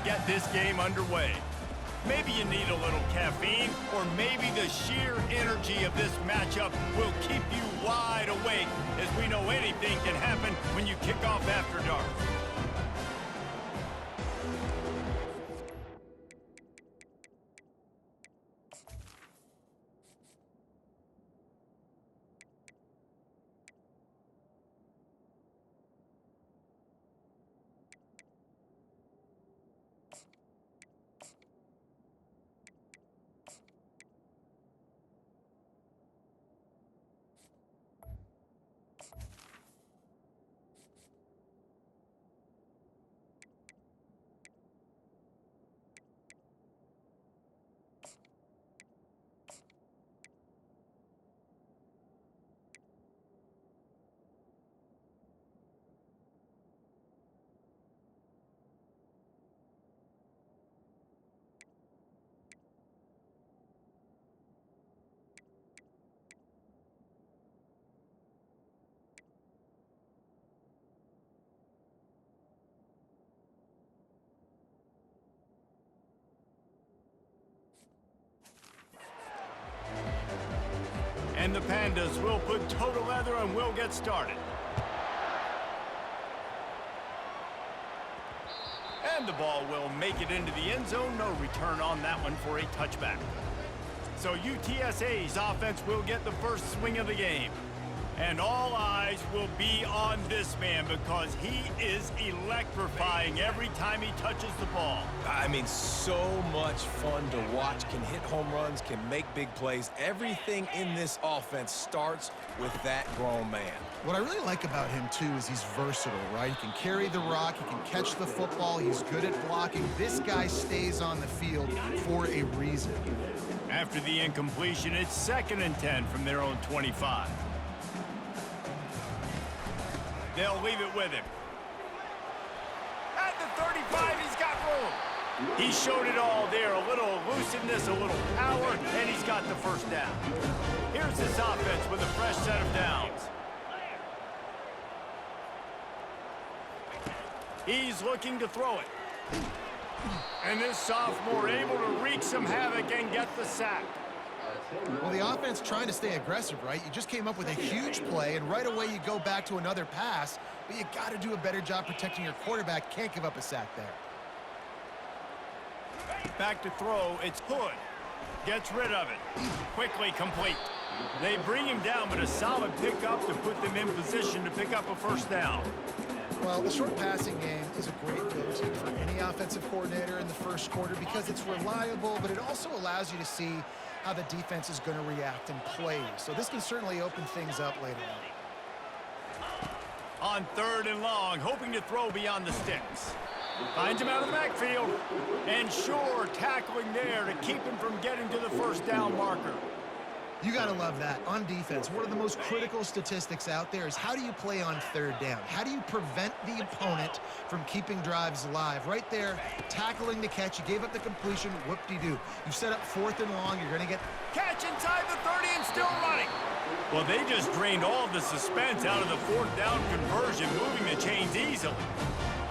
get this game underway. Maybe you need a little caffeine, or maybe the sheer energy of this matchup will keep you wide awake, as we know anything can happen when you kick off after dark. And the Pandas will put total leather and will get started. And the ball will make it into the end zone. No return on that one for a touchback. So UTSA's offense will get the first swing of the game. And all eyes will be on this man because he is electrifying every time he touches the ball. I mean, so much fun to watch. Can hit home runs, can make big plays. Everything in this offense starts with that grown man. What I really like about him, too, is he's versatile, right? He can carry the rock, he can catch the football, he's good at blocking. This guy stays on the field for a reason. After the incompletion, it's 2nd and 10 from their own 25. They'll leave it with him. At the 35, he's got room. He showed it all there. A little elusiveness, a little power, and he's got the first down. Here's this offense with a fresh set of downs. He's looking to throw it. And this sophomore able to wreak some havoc and get the sack. Well, the offense trying to stay aggressive, right? You just came up with a huge play, and right away you go back to another pass, but you got to do a better job protecting your quarterback. Can't give up a sack there. Back to throw, it's Hood. Gets rid of it. Quickly complete. They bring him down, but a solid pickup to put them in position to pick up a first down. Well, the short passing game is a great go-to for any offensive coordinator in the first quarter because it's reliable, but it also allows you to see how the defense is going to react and play. So this can certainly open things up later on. On 3rd and long, hoping to throw beyond the sticks. Finds him out of the backfield. And sure, tackling there to keep him from getting to the first down marker. You got to love that. On defense, one of the most critical statistics out there is how do you play on 3rd down? How do you prevent the opponent from keeping drives alive? Right there, tackling the catch. You gave up the completion. Whoop-de-doo. You set up 4th and long. You're going to get... Catch inside the 30 and still running. Well, they just drained all the suspense out of the 4th down conversion, moving the chains easily.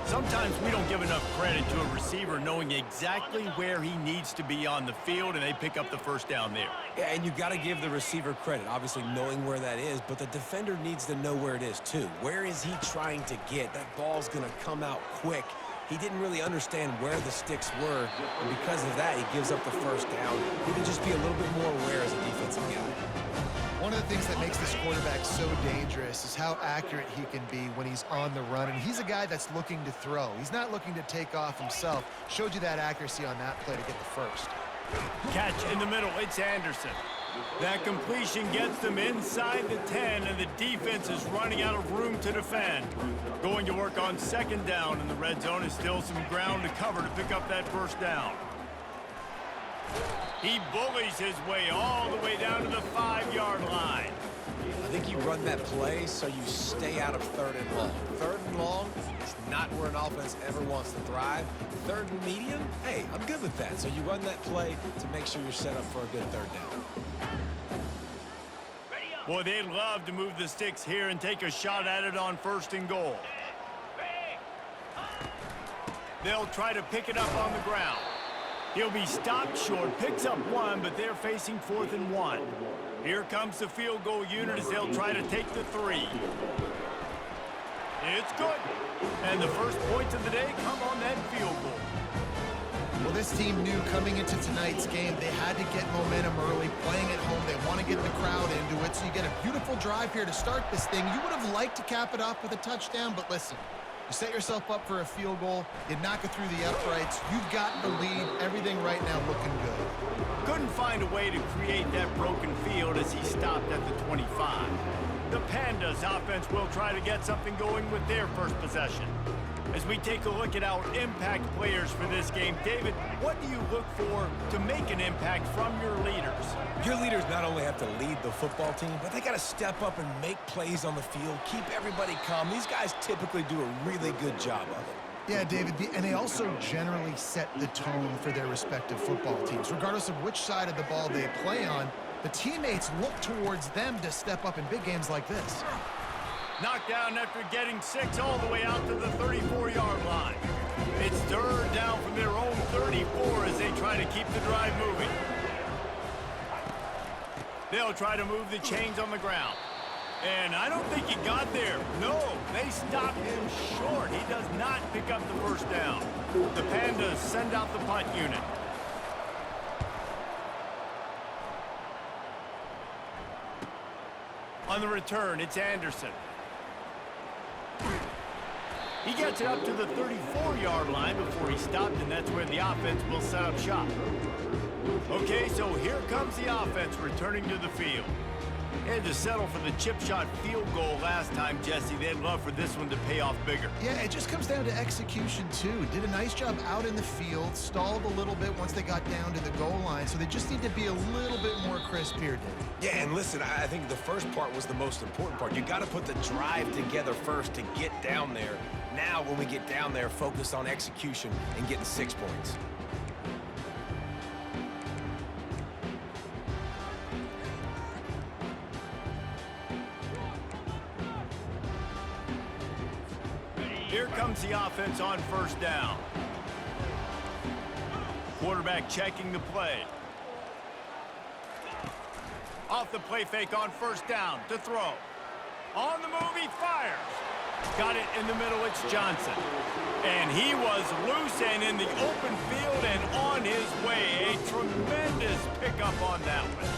Sometimes we don't give enough credit to a receiver knowing exactly where he needs to be on the field, and they pick up the first down there. Yeah, and you got to give the receiver credit, obviously knowing where that is, but the defender needs to know where it is too. Where is he trying to get? That ball's going to come out quick. He didn't really understand where the sticks were, and because of that, he gives up the first down. He can just be a little bit more aware as a defensive guy. One of the things that makes this quarterback so dangerous is how accurate he can be when he's on the run. And he's a guy that's looking to throw. He's not looking to take off himself. Showed you that accuracy on that play to get the first. Catch in the middle. It's Anderson. That completion gets them inside the 10, and the defense is running out of room to defend. Going to work on 2nd down, and the red zone is still some ground to cover to pick up that first down. He bullies his way all the way down to the 5-yard line. I think you run that play so you stay out of 3rd and long. 3rd and long is not where an offense ever wants to thrive. 3rd and medium, hey, I'm good with that. So you run that play to make sure you're set up for a good 3rd down. Boy, they'd love to move the sticks here and take a shot at it on 1st and goal. They'll try to pick it up on the ground. He'll be stopped short, picks up one, but they're facing 4th and 1. Here comes the field goal unit as they'll try to take the 3. It's good. And the first points of the day come on that field goal. Well, this team knew coming into tonight's game they had to get momentum early, playing at home. They want to get the crowd into it, so you get a beautiful drive here to start this thing. You would have liked to cap it off with a touchdown, but listen, you set yourself up for a field goal, you knock it through the uprights, you've got the lead, everything right now looking good. Couldn't find a way to create that broken field as he stopped at the 25. The Pandas offense will try to get something going with their first possession. As we take a look at our impact players for this game, David, what do you look for to make an impact from your leaders? Your leaders not only have to lead the football team, but they got to step up and make plays on the field, keep everybody calm. These guys typically do a really good job of it. Yeah, David, and they also generally set the tone for their respective football teams. Regardless of which side of the ball they play on, the teammates look towards them to step up in big games like this. Knocked down after getting 6 all the way out to the 34-yard line. It's 3rd down from their own 34 as they try to keep the drive moving. They'll try to move the chains on the ground. And I don't think he got there. No, they stopped him short. He does not pick up the first down. The Pandas send out the punt unit. On the return, it's Anderson. He gets it up to the 34-yard line before he stopped, and that's where the offense will set up shop. Okay, so here comes the offense returning to the field. They had to settle for the chip shot field goal last time, Jesse. They'd love for this one to pay off bigger. Yeah, it just comes down to execution, too. Did a nice job out in the field, stalled a little bit once they got down to the goal line, so they just need to be a little bit more crisp here, David. Yeah, and listen, I think the first part was the most important part. You got to put the drive together first to get down there. Now, when we get down there, focus on execution and getting 6 points. Here comes the offense on 1st down. Quarterback checking the play. Off the play fake on 1st down to throw. On the move, he fires. Got it in the middle, it's Johnson. And he was loose and in the open field and on his way. A tremendous pickup on that one.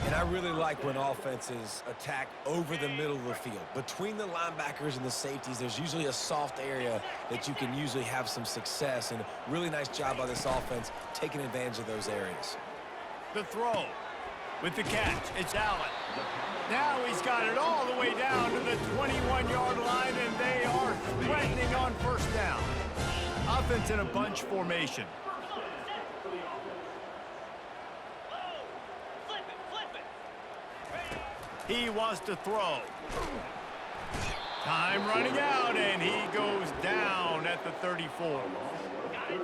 And I really like when offenses attack over the middle of the field. Between the linebackers and the safeties, there's usually a soft area that you can usually have some success. And a really nice job by this offense taking advantage of those areas. The throw with the catch, it's Allen. Now he's got it all the way down to the 21-yard line, and they are threatening on 1st down. Offense in a bunch formation. He wants to throw. Time running out, and he goes down at the 34.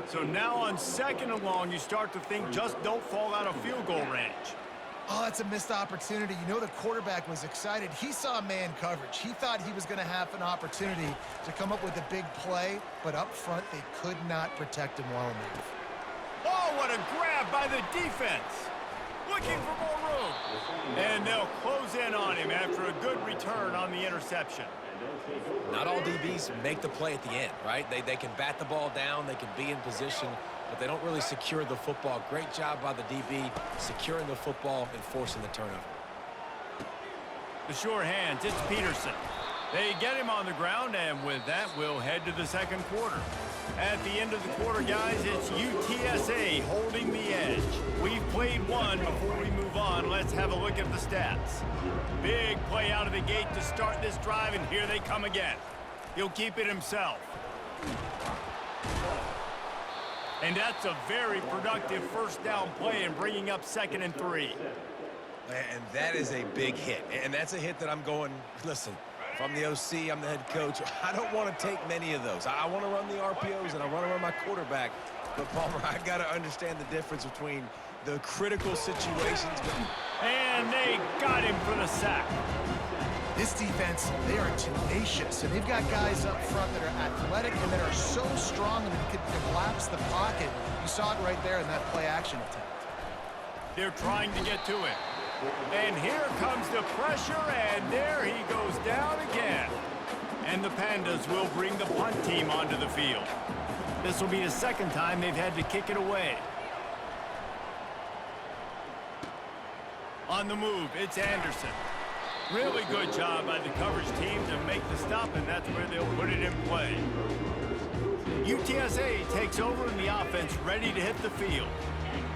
So now on 2nd and long, you start to think just don't fall out of field goal range. Oh, that's a missed opportunity. You know the quarterback was excited. He saw man coverage. He thought he was going to have an opportunity to come up with a big play, but up front, they could not protect him well enough. Oh, what a grab by the defense. Looking for more room. And they'll close in on him after a good return on the interception. Not all DBs make the play at the end, right? They can bat the ball down, they can be in position, but they don't really secure the football. Great job by the DB securing the football and forcing the turnover. The sure hands, it's Peterson. They get him on the ground, and with that, we'll head to the 2nd quarter. At the end of the quarter, guys, it's UTSA holding the edge. We've played one. Before we move on, let's have a look at the stats. Big play out of the gate to start this drive, and here they come again. He'll keep it himself. And that's a very productive 1st down play and bringing up 2nd and 3. And that is a big hit. And that's a hit that I'm going, listen, if I'm the OC, I'm the head coach, I don't want to take many of those. I want to run the RPOs, and I want to run my quarterback. But, Palmer, I got to understand the difference between the critical situations. And they got him for the sack. This defense, they are tenacious, and they've got guys up front that are athletic and that are so strong that they can collapse the pocket. You saw it right there in that play-action attempt. They're trying to get to it. And here comes the pressure, and there he goes down again. And the Pandas will bring the punt team onto the field. This will be the second time they've had to kick it away. On the move, it's Anderson. Really good job by the coverage team to make the stop, and that's where they'll put it in play. UTSA takes over in the offense, ready to hit the field.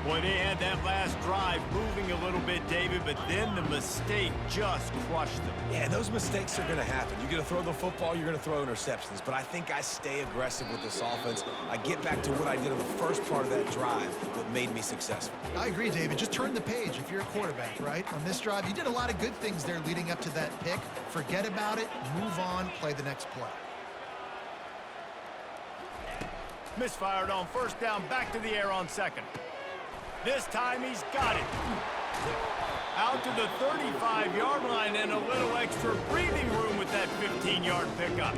Boy, they had that last drive moving a little bit, David, but then the mistake just crushed them. Yeah, those mistakes are going to happen. You're going to throw the football, you're going to throw interceptions. But I think I stay aggressive with this offense. I get back to what I did in the first part of that drive that made me successful. I agree, David. Just turn the page if you're a quarterback, right? On this drive, you did a lot of good things there leading up to that pick. Forget about it, move on, play the next play. Misfired on first down, back to the air on second. This time he's got it. Out to the 35-yard line and a little extra breathing room with that 15-yard pickup.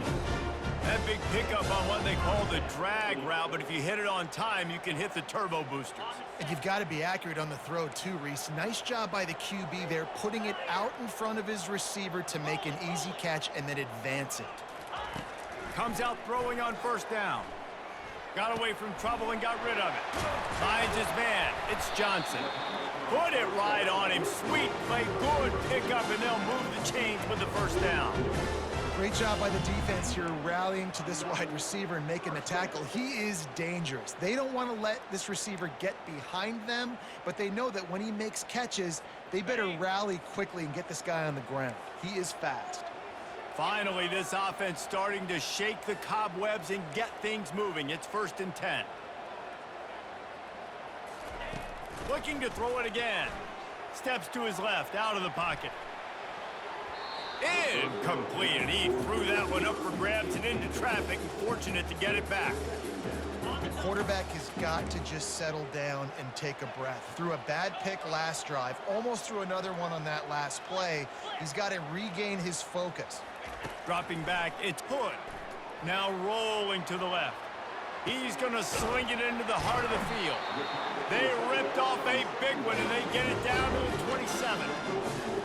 That big pickup on what they call the drag route, but if you hit it on time, you can hit the turbo boosters. And you've got to be accurate on the throw too, Reese. Nice job by the QB there, putting it out in front of his receiver to make an easy catch and then advance it. Comes out throwing on first down. Got away from trouble and got rid of it. Finds his man. It's Johnson. Put it right on him. Sweet play. Good pickup, and they'll move the chains with the first down. Great job by the defense here rallying to this wide receiver and making the tackle. He is dangerous. They don't want to let this receiver get behind them, but they know that when he makes catches, they better rally quickly and get this guy on the ground. He is fast. Finally, this offense starting to shake the cobwebs and get things moving. It's 1st and 10. Looking to throw it again. Steps to his left, out of the pocket. Incomplete. He threw that one up for grabs and into traffic, and fortunate to get it back. The quarterback has got to just settle down and take a breath. Threw a bad pick last drive, almost threw another one on that last play. He's got to regain his focus. Dropping back, it's Hood. Now rolling to the left. He's going to sling it into the heart of the field. They ripped off a big one, and they get it down to the 27.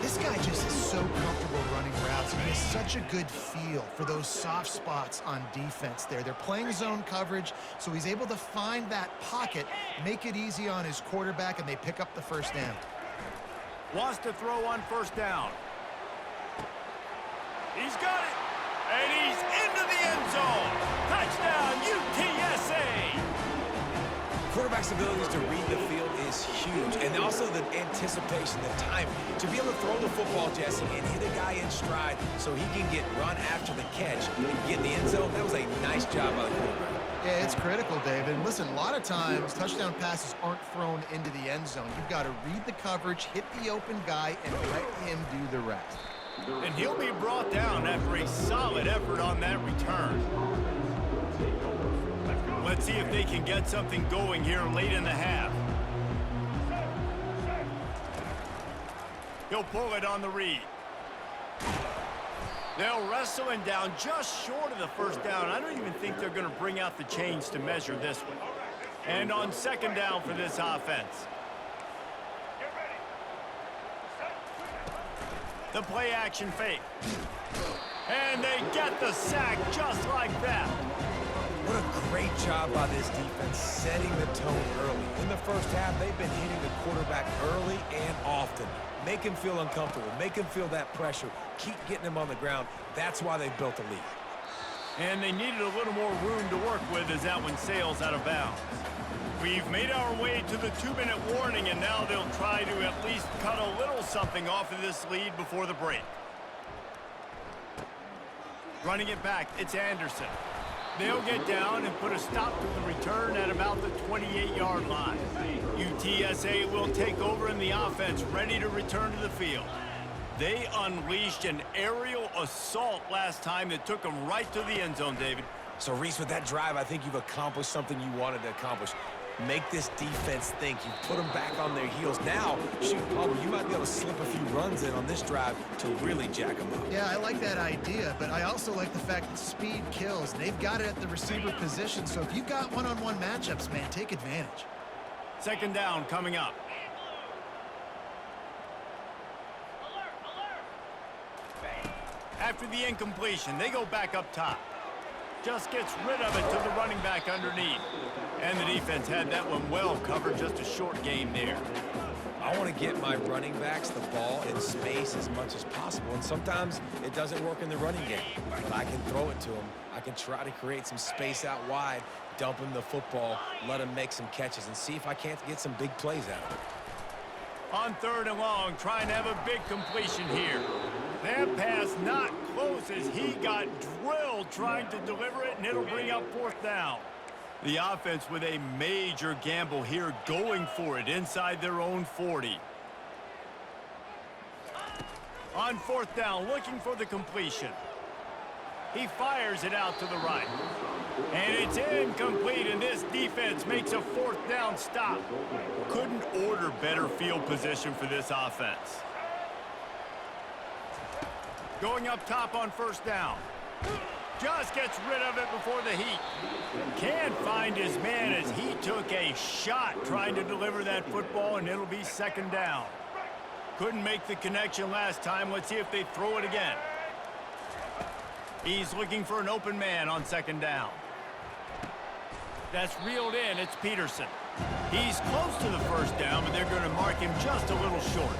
This guy just is so comfortable running routes. He has such a good feel for those soft spots on defense there. They're playing zone coverage, so he's able to find that pocket, make it easy on his quarterback, and they pick up the first down. Wants to throw on first down. He's got it, and he's into the end zone. Touchdown, UTSA! Quarterback's abilities to read the field is huge, and also the anticipation, the timing. To be able to throw the football, Jesse, and hit a guy in stride so he can get run after the catch and get in the end zone, that was a nice job by the quarterback. Yeah, it's critical, David. And listen, a lot of times, touchdown passes aren't thrown into the end zone. You've got to read the coverage, hit the open guy, and let him do the rest. And he'll be brought down after a solid effort on that return. Let's see if they can get something going here late in the half. He'll pull it on the read. They'll wrestle him down just short of the first down. I don't even think they're going to bring out the chains to measure this one. And on second down for this offense. The play action fake. And they get the sack just like that. What a great job by this defense setting the tone early. In the first half, they've been hitting the quarterback early and often. Make him feel uncomfortable. Make him feel that pressure. Keep getting him on the ground. That's why they built the lead. And they needed a little more room to work with as that one sails out of bounds. We've made our way to the 2-minute warning, and now they'll try to at least cut a little something off of this lead before the break. Running it back, it's Anderson. They'll get down and put a stop to the return at about the 28-yard line. UTSA will take over in the offense, ready to return to the field. They unleashed an aerial assault last time that took them right to the end zone, David. So, Reese, with that drive, I think you've accomplished something you wanted to accomplish. make this defense think. You put them back on their heels. Now, shoot, Palmer, you might be able to slip a few runs in on this drive to really jack them up. Yeah, I like that idea, but I also like the fact that speed kills. They've got it at the receiver position, so if you've got one-on-one matchups, man, take advantage. Second down coming up. After the incompletion, they go back up top. Just gets rid of it to the running back underneath. And the defense had that one well covered, just a short game there. I want to get my running backs the ball in space as much as possible, and sometimes it doesn't work in the running game, but I can throw it to them. I can try to create some space out wide, dump him the football, let him make some catches, and see if I can't get some big plays out of it. On third and long, trying to have a big completion here. That pass not close as he got drilled trying to deliver it, and it'll bring up fourth down. The offense with a major gamble here, going for it inside their own 40. On fourth down, looking for the completion. He fires it out to the right. And it's incomplete, and this defense makes a fourth down stop. Couldn't order better field position for this offense. Going up top on first down. Just gets rid of it before the heat. Can't find his man as he took a shot trying to deliver that football, and it'll be second down. Couldn't make the connection last time. Let's see if they throw it again. He's looking for an open man on second down. That's reeled in. It's Peterson. He's close to the first down, but they're going to mark him just a little short.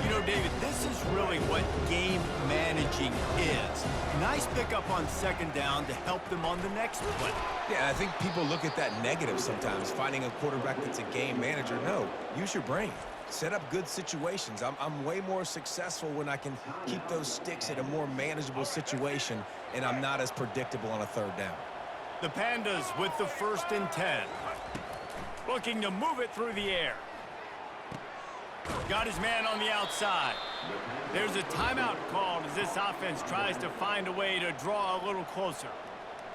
You know, David, this is really what game managing is. Nice pickup on second down to help them on the next play. Yeah, I think people look at that negative sometimes, finding a quarterback that's a game manager. No, use your brain. Set up good situations. I'm way more successful when I can keep those sticks at a more manageable situation, and I'm not as predictable on a third down. The Pandas with the 1st and 10. Looking to move it through the air. Got his man on the outside. There's a timeout called as this offense tries to find a way to draw a little closer.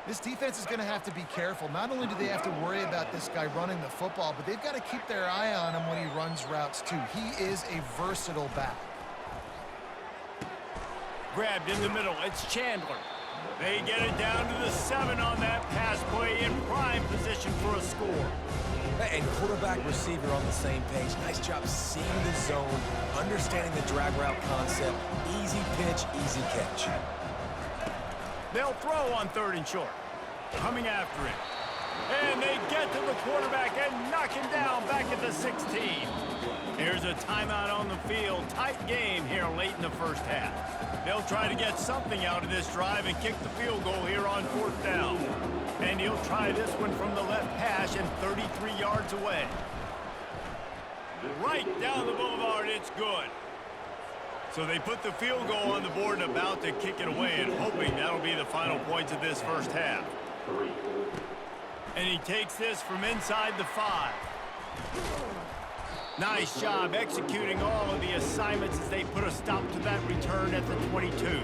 This defense is going to have to be careful. Not only do they have to worry about this guy running the football, but they've got to keep their eye on him when he runs routes too. He is a versatile back. Grabbed in the middle. It's Chandler. They get it down to the 7 on that pass play, in prime position for a score. And quarterback, receiver on the same page. Nice job seeing the zone, understanding the drag route concept. Easy pitch, easy catch. They'll throw on 3rd and short. Coming after it. And they get to the quarterback and knock him down back at the 16. Here's a timeout on the field. Tight game here late in the first half. They'll try to get something out of this drive and kick the field goal here on 4th down. And he'll try this one from the left hash and 33 yards away. Right down the boulevard, it's good. So they put the field goal on the board and about to kick it away, and hoping that'll be the final points of this first half. And he takes this from inside the 5. Nice job executing all of the assignments as they put a stop to that return at the 22.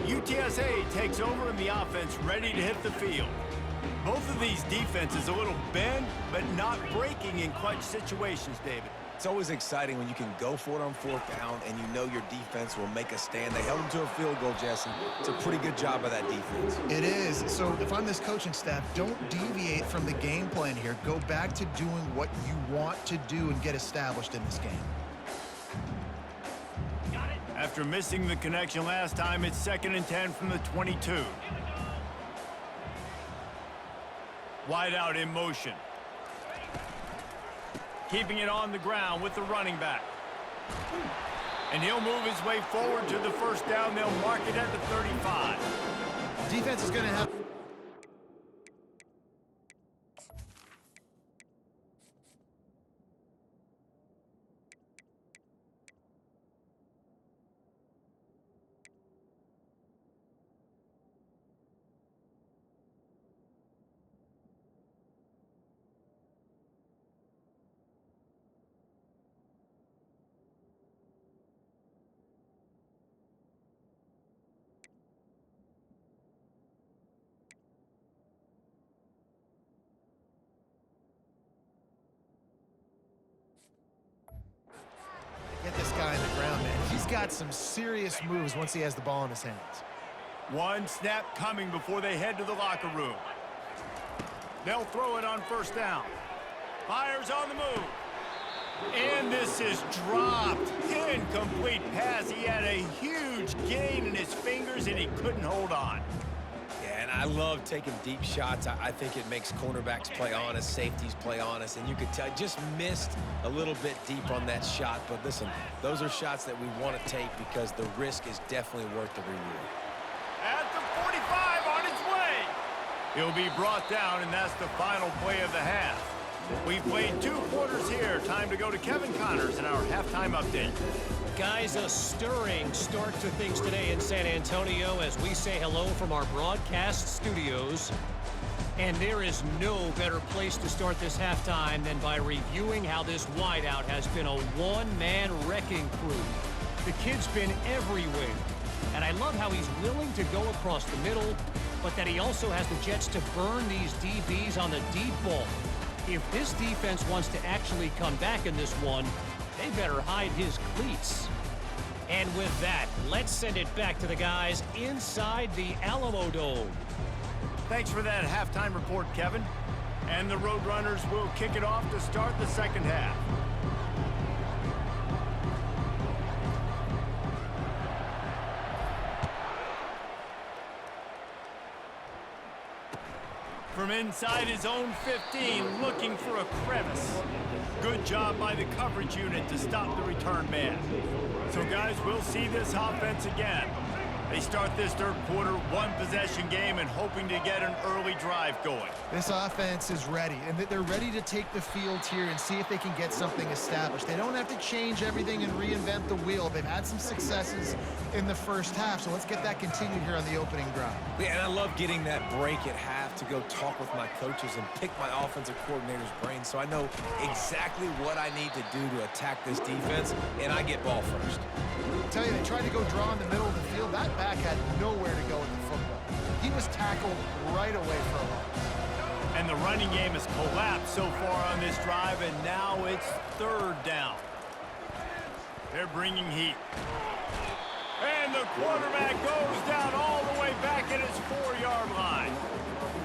UTSA takes over and the offense ready to hit the field. Both of these defenses a little bend, but not breaking in clutch situations, David. It's always exciting when you can go for it on 4th down and you know your defense will make a stand. They held them to a field goal, Jesse. It's a pretty good job by that defense. It is. So if I'm this coaching staff, don't deviate from the game plan here. Go back to doing what you want to do and get established in this game. After missing the connection last time, it's 2nd and 10 from the 22. Wide out in motion. Keeping it on the ground with the running back. And he'll move his way forward to the first down. They'll mark it at the 35. Defense is going to have... got some serious moves once he has the ball in his hands. One snap coming before they head to the locker room. They'll throw it on first down. Fires on the move. And this is dropped. Incomplete pass. He had a huge gain in his fingers, and he couldn't hold on. Yeah, and I love taking deep shots. I think it makes cornerbacks play honest, safeties play honest, and you could tell just missed a little bit deep on that shot. But listen, those are shots that we want to take because the risk is definitely worth the reward. At the 45 on its way. He'll be brought down, and that's the final play of the half. We've played 2 quarters here. Time to go to Kevin Connors in our halftime update. Guys, a stirring start to things today in San Antonio as we say hello from our broadcast studios. And there is no better place to start this halftime than by reviewing how this wideout has been a one-man wrecking crew. The kid's been everywhere. And I love how he's willing to go across the middle, but that he also has the jets to burn these DBs on the deep ball. If this defense wants to actually come back in this one, they better hide his cleats. And with that, let's send it back to the guys inside the Alamo Dome. Thanks for that halftime report, Kevin. And the Roadrunners will kick it off to start the second half. From inside his own 15, looking for a crevice. Good job by the coverage unit to stop the return man. So, guys, we'll see this offense again. They start this third quarter, 1-possession game, and hoping to get an early drive going. This offense is ready, and they're ready to take the field here and see if they can get something established. They don't have to change everything and reinvent the wheel. They've had some successes in the first half, so let's get that continued here on the opening drive. Yeah, and I love getting that break at half to go talk with my coaches and pick my offensive coordinator's brain so I know exactly what I need to do to attack this defense, and I get ball first. I tell you, they tried to go draw in the middle of the field. That back had nowhere to go with the football. He was tackled right away for a loss. And the running game has collapsed so far on this drive, and now it's third down. They're bringing heat. And the quarterback goes down all the way back at his 4-yard line.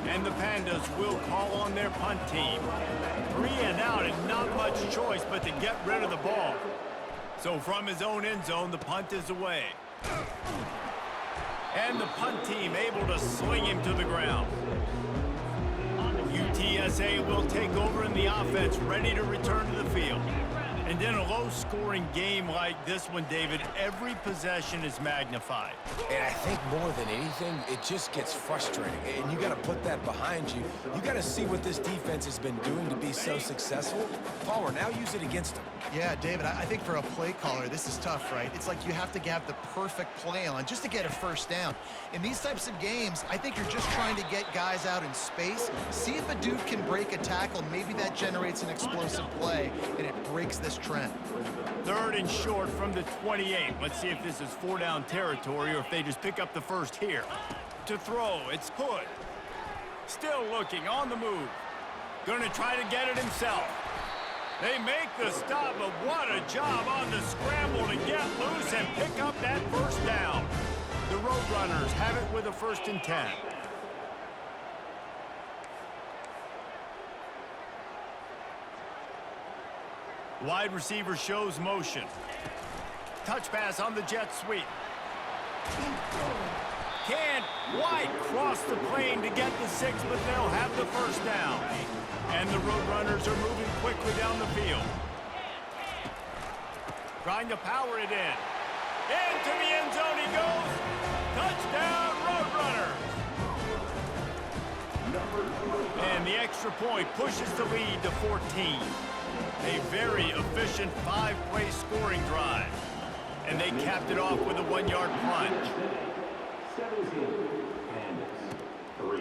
And the Pandas will call on their punt team. 3 and out, and not much choice but to get rid of the ball. So from his own end zone, the punt is away. And the punt team able to sling him to the ground. UTSA will take over in the offense, ready to return to the field. And in a low-scoring game like this one, David, every possession is magnified. And I think more than anything, it just gets frustrating. And you got to put that behind you. You got to see what this defense has been doing to be so successful. Palmer, now use it against them. Yeah, David, I think for a play caller, this is tough, right? It's like you have to have the perfect play on just to get a first down. In these types of games, I think you're just trying to get guys out in space, see if a dude can break a tackle. Maybe that generates an explosive play, and it breaks this trend. Third and short from the 28. Let's see if this is 4-down territory or if they just pick up the first here. To throw, it's Hood. Still looking, on the move. Gonna try to get it himself. They make the stop, but what a job on the scramble to get loose and pick up that first down. The Roadrunners have it with a 1st and 10. Wide receiver shows motion. Touch pass on the jet sweep. Can't quite cross the plane to get the 6, but they'll have the first down. And the Roadrunners are moving quickly down the field. Trying to power it in. Into the end zone he goes. Touchdown, Roadrunners. And the extra point pushes the lead to 14. A very efficient 5-play scoring drive. And they capped it off with a 1-yard plunge.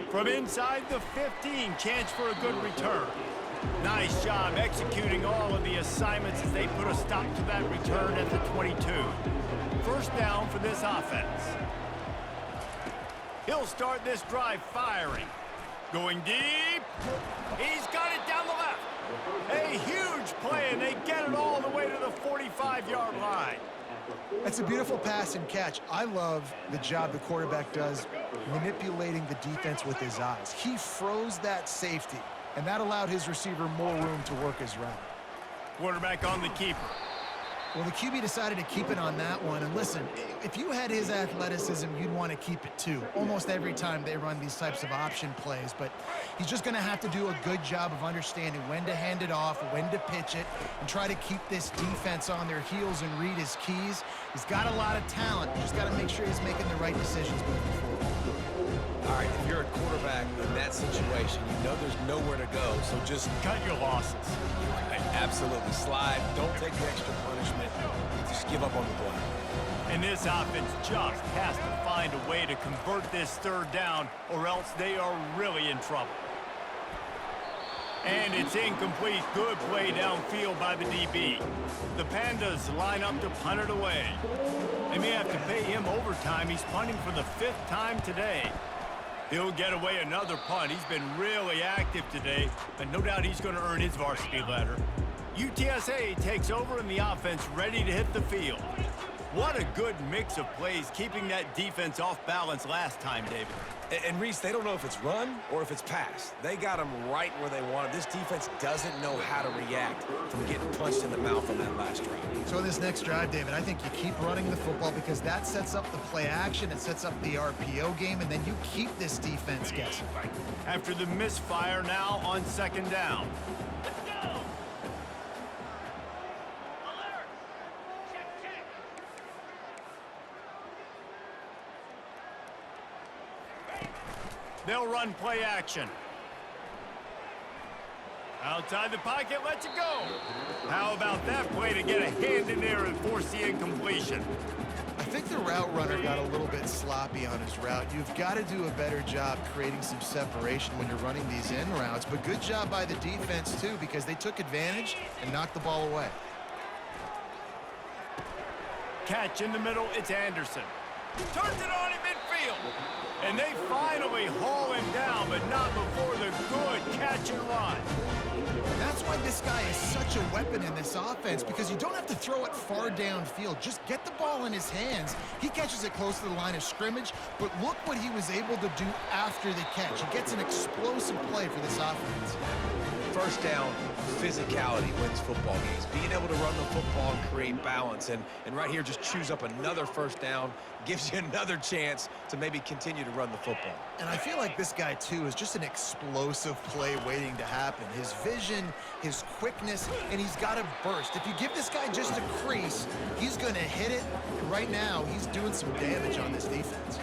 From inside the 15, chance for a good return. Nice job executing all of the assignments as they put a stop to that return at the 22. First down for this offense. He'll start this drive firing. Going deep. He's got it down the left. A huge play, and they get it all the way to the 45-yard line. That's a beautiful pass and catch. I love the job the quarterback does manipulating the defense with his eyes. He froze that safety, and that allowed his receiver more room to work his route. Quarterback on the keeper. Well, the QB decided to keep it on that one. And listen, if you had his athleticism, you'd want to keep it too. Almost every time they run these types of option plays. But he's just going to have to do a good job of understanding when to hand it off, when to pitch it, and try to keep this defense on their heels and read his keys. He's got a lot of talent. You just got to make sure he's making the right decisions moving forward. All right, if you're a quarterback in that situation, you know there's nowhere to go, so just Cut your losses. right, absolutely slide. Don't take the extra punishment. Just give up on the play. And this offense just has to find a way to convert this third down, or else they are really in trouble. And it's incomplete. Good play downfield by the DB. The Pandas line up to punt it away. They may have to pay him overtime. He's punting for the 5th time today. He'll get away another punt. He's been really active today, and no doubt he's going to earn his varsity letter. UTSA takes over and the offense ready to hit the field. What a good mix of plays, keeping that defense off balance last time, David. And Reese, they don't know if it's run or if it's pass. They got them right where they want it. This defense doesn't know how to react from getting punched in the mouth on that last drive. So in this next drive, David, I think you keep running the football because that sets up the play action, it sets up the RPO game, and then you keep this defense guessing. After the misfire, now on 2nd down. They'll run play action. Outside the pocket, lets it go. How about that play to get a hand in there and force the incompletion? I think the route runner got a little bit sloppy on his route. You've got to do a better job creating some separation when you're running these in routes, but good job by the defense too because they took advantage and knocked the ball away. Catch in the middle, it's Anderson. Turns it on in midfield. And they finally haul him down, but not before the good catch and run. That's why this guy is such a weapon in this offense because you don't have to throw it far downfield. Just get the ball in his hands. He catches it close to the line of scrimmage, but look what he was able to do after the catch. He gets an explosive play for this offense. First down, physicality wins football games. Being able to run the football and create balance. And right here, just choose up another first down, gives you another chance to maybe continue to run the football. And I feel like this guy, too, is just an explosive play waiting to happen. His vision, his quickness, and he's got a burst. If you give this guy just a crease, he's going to hit it. And right now, he's doing some damage on this defense.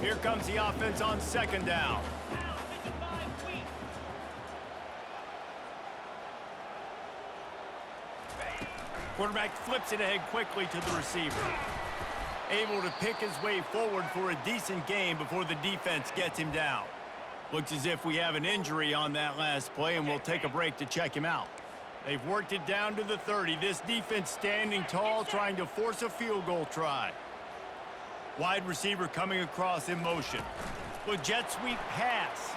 Here comes the offense on 2nd down. Quarterback flips it ahead quickly to the receiver. Able to pick his way forward for a decent game before the defense gets him down. Looks as if we have an injury on that last play, and we'll take a break to check him out. They've worked it down to the 30. This defense standing tall, trying to force a field goal try. Wide receiver coming across in motion. With jet sweep pass.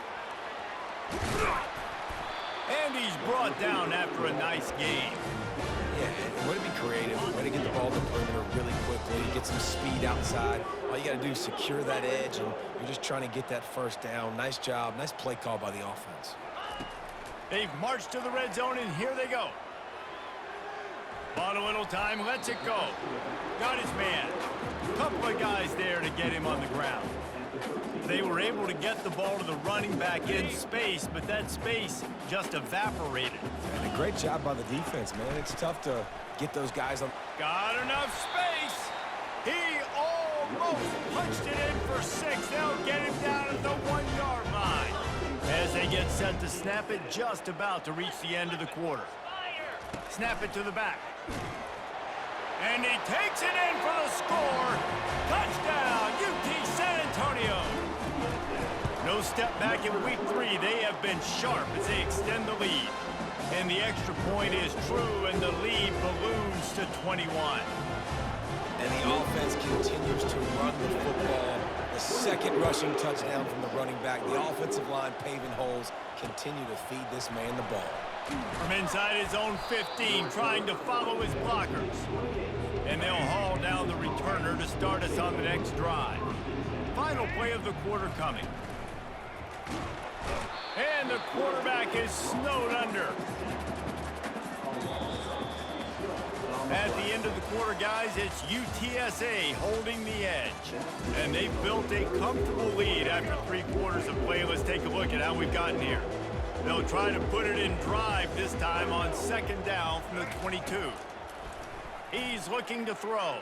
And he's brought down after a nice game. Yeah, way to be creative, way to get the ball to the perimeter really quickly, get some speed outside. All you got to do is secure that edge, and you're just trying to get that first down. Nice job, nice play call by the offense. They've marched to the red zone, and here they go. Bought a little time, lets it go. Got his man. Couple of guys there to get him on the ground. They were able to get the ball to the running back in space, but that space just evaporated. And a great job by the defense, man. It's tough to get those guys on. Got enough space. He almost punched it in for 6. They'll get him down at the 1-yard line. As they get set to snap it, just about to reach the end of the quarter. Snap it to the back. And he takes it in for the score. Touchdown, UT San Antonio. No step back in week 3. They have been sharp as they extend the lead. And the extra point is true, and the lead balloons to 21. And the offense continues to run the football. The second rushing touchdown from the running back. The offensive line paving holes. Continue to feed this man the ball. From inside his own 15, trying to follow his blockers. And they'll haul down the returner to start us on the next drive. Final play of the quarter coming. And the quarterback is snowed under. At the end of the quarter, guys, it's UTSA holding the edge. And they've built a comfortable lead after 3 quarters of play. Let's take a look at how we've gotten here. They'll try to put it in drive this time on 2nd down from the 22. He's looking to throw.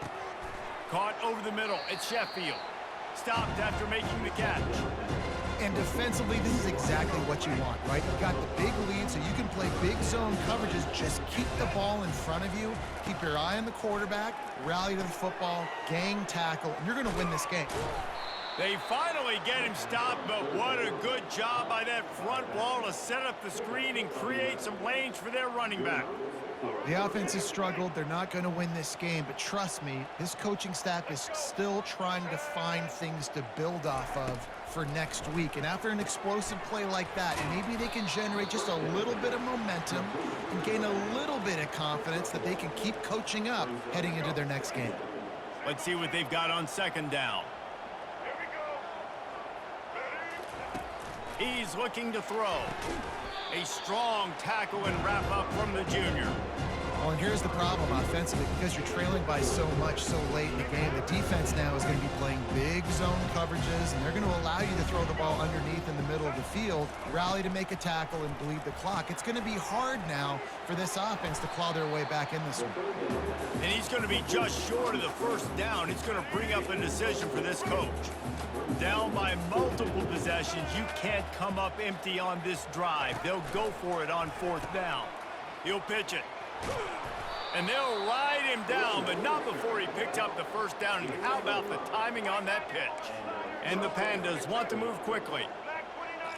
Caught over the middle at Sheffield. Stopped after making the catch. And defensively, this is exactly what you want, right? You got the big lead, so you can play big zone coverages. Just keep the ball in front of you. Keep your eye on the quarterback. Rally to the football. Gang tackle. And you're going to win this game. They finally get him stopped, but what a good job by that front wall to set up the screen and create some lanes for their running back. The offense has struggled. They're not going to win this game, but trust me, this coaching staff is still trying to find things to build off of for next week. And after an explosive play like that, maybe they can generate just a little bit of momentum and gain a little bit of confidence that they can keep coaching up heading into their next game. Let's see what they've got on 2nd down. He's looking to throw. A strong tackle and wrap up from the junior. Well, and here's the problem offensively. Because you're trailing by so much so late in the game, the defense now is going to be playing big zone coverages, and they're going to allow you to throw the ball underneath in the middle of the field, rally to make a tackle, and bleed the clock. It's going to be hard now for this offense to claw their way back in this one. And he's going to be just short of the 1st down. It's going to bring up a decision for this coach. Down by multiple possessions, you can't come up empty on this drive. They'll go for it on 4th down. He'll pitch it. And they'll ride him down, but not before he picked up the 1st down. And how about the timing on that pitch? And the Pandas want to move quickly.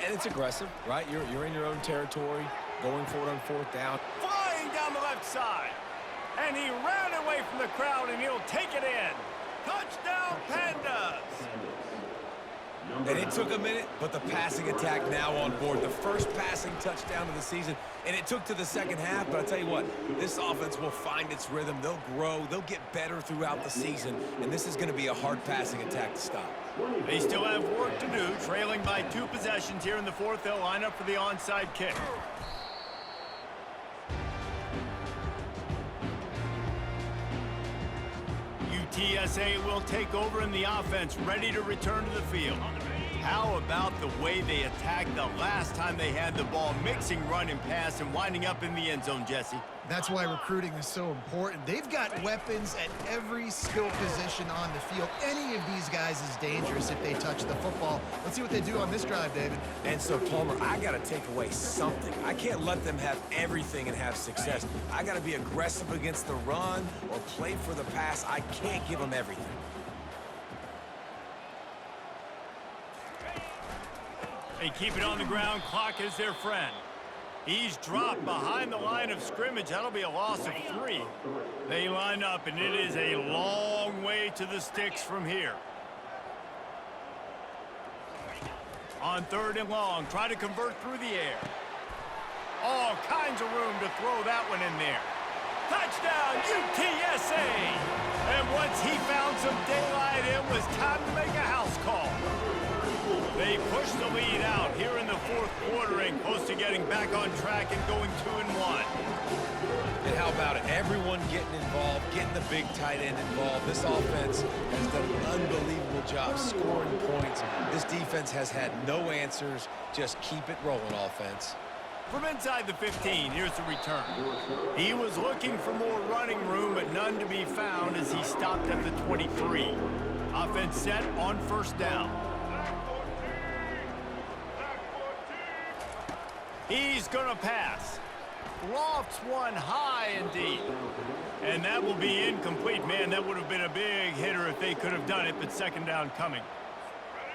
And it's aggressive, right? You're in your own territory, going for it on 4th down. Flying down the left side. And he ran away from the crowd, and he'll take it in. Touchdown, Pandas! And it took a minute, but the passing attack now on board. The first passing touchdown of the season, and it took to the 2nd half. But I'll tell you what, this offense will find its rhythm. They'll grow. They'll get better throughout the season, and this is going to be a hard passing attack to stop. They still have work to do, trailing by 2 possessions here in the 4th. They'll line up for the onside kick. UTSA will take over in the offense, ready to return to the field. How about the way they attacked the last time they had the ball, mixing run and pass and winding up in the end zone, Jesse? That's why recruiting is so important. They've got weapons at every skill position on the field. Any of these guys is dangerous if they touch the football. Let's see what they do on this drive, David. And so, Palmer, I got to take away something. I can't let them have everything and have success. I got to be aggressive against the run or play for the pass. I can't give them everything. They keep it on the ground. Clock is their friend. He's dropped behind the line of scrimmage. That'll be a loss of 3. They line up, and it is a long way to the sticks from here. On 3rd and long, try to convert through the air. All kinds of room to throw that one in there. Touchdown, UTSA! And once he found some daylight, it was time to make a house call. They push the lead out here in the 4th quarter and close to getting back on track and going 2-1. And how about it? Everyone getting involved, getting the big tight end involved. This offense has done an unbelievable job scoring points. This defense has had no answers. Just keep it rolling, offense. From inside the 15, here's the return. He was looking for more running room, but none to be found as he stopped at the 23. Offense set on 1st down. He's going to pass. Lofts one high and deep. And that will be incomplete. Man, that would have been a big hitter if they could have done it, but 2nd down coming.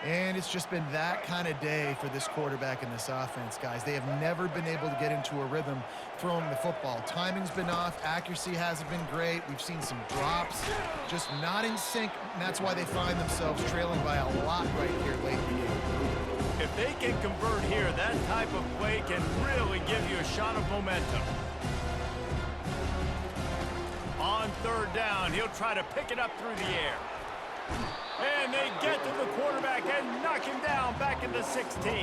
And it's just been that kind of day for this quarterback and this offense, guys. They have never been able to get into a rhythm throwing the football. Timing's been off. Accuracy hasn't been great. We've seen some drops, just not in sync. And that's why they find themselves trailing by a lot right here late in the game. If they can convert here, that type of play can really give you a shot of momentum. On third down. He'll try to pick it up through the air. And they get to the quarterback and knock him down back into 16.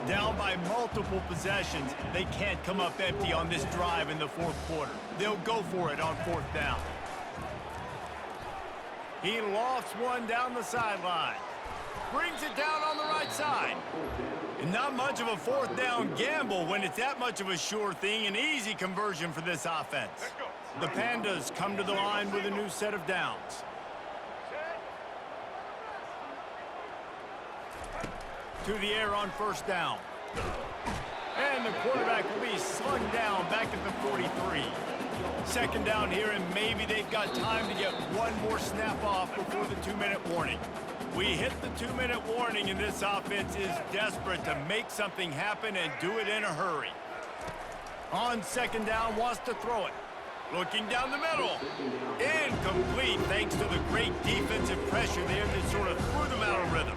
Down by multiple possessions, they can't come up empty on this drive in the fourth quarter. They'll go for it on fourth down. He lofts one down the sideline. Brings it down on the right side. And not much of a fourth down gamble when it's that much of a sure thing, an easy conversion for this offense. The Pandas come to the line with a new set of downs. To the air on first down. And the quarterback will be slung down back at the 43. Second down here, and maybe they've got time to get one more snap off before the 2-minute warning. We hit the 2-minute warning, and this offense is desperate to make something happen and do it in a hurry. On second down, wants to throw it. Looking down the middle. Incomplete thanks to the great defensive pressure there that sort of threw them out of rhythm.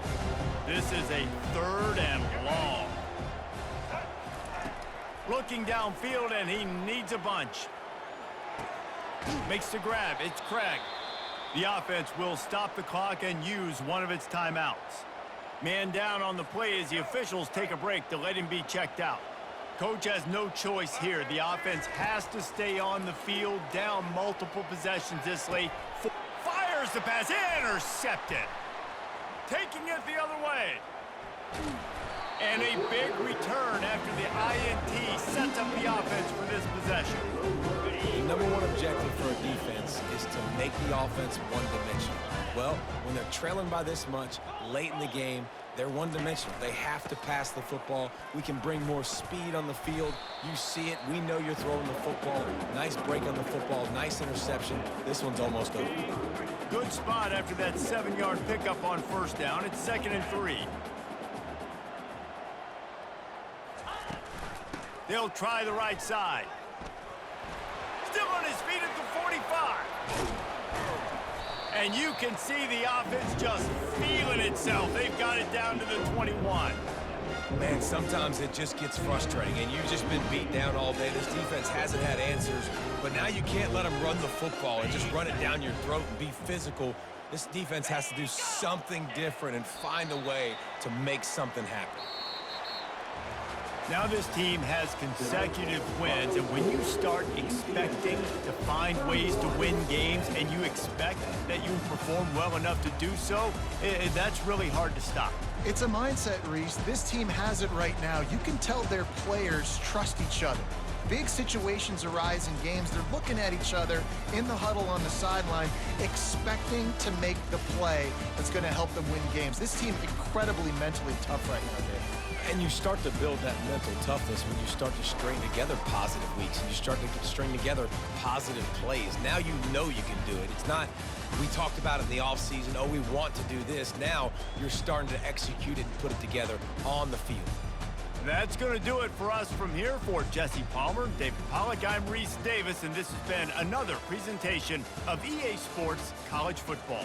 This is a third and long. Looking downfield, and he needs a bunch. Makes the grab. It's Craig. The offense will stop the clock and use one of its timeouts. Man down on the play as the officials take a break to let him be checked out. Coach has no choice here. The offense has to stay on the field, down multiple possessions this late. Fires the pass, intercepted. Taking it the other way. And a big return after the INT sets up the offense for this possession. The number one objective for a defense is to make the offense one-dimensional. Well, when they're trailing by this much, late in the game, they're one-dimensional. They have to pass the football. We can bring more speed on the field. You see it. We know you're throwing the football. Nice break on the football. Nice interception. This one's almost over. Good spot after that 7-yard pickup on first down. It's 2nd and 3. They'll try the right side. Still on his feet at the 45. And you can see the offense just feeling itself. They've got it down to the 21. Man, sometimes it just gets frustrating, and you've just been beat down all day. This defense hasn't had answers, but now you can't let them run the football and just run it down your throat and be physical. This defense has to do something different and find a way to make something happen. Now this team has consecutive wins, and when you start expecting to find ways to win games and you expect that you perform well enough to do so, that's really hard to stop. It's a mindset, Reese. This team has it right now. You can tell their players trust each other. Big situations arise in games. They're looking at each other in the huddle on the sideline, expecting to make the play that's going to help them win games. This team incredibly mentally tough right now, Dave. And you start to build that mental toughness when you start to string together positive weeks and you start to string together positive plays. Now you know you can do it. It's not, we talked about it in the offseason, oh, we want to do this. Now you're starting to execute it and put it together on the field. That's going to do it for us from here. For Jesse Palmer, David Pollack, I'm Reese Davis, and this has been another presentation of EA Sports College Football.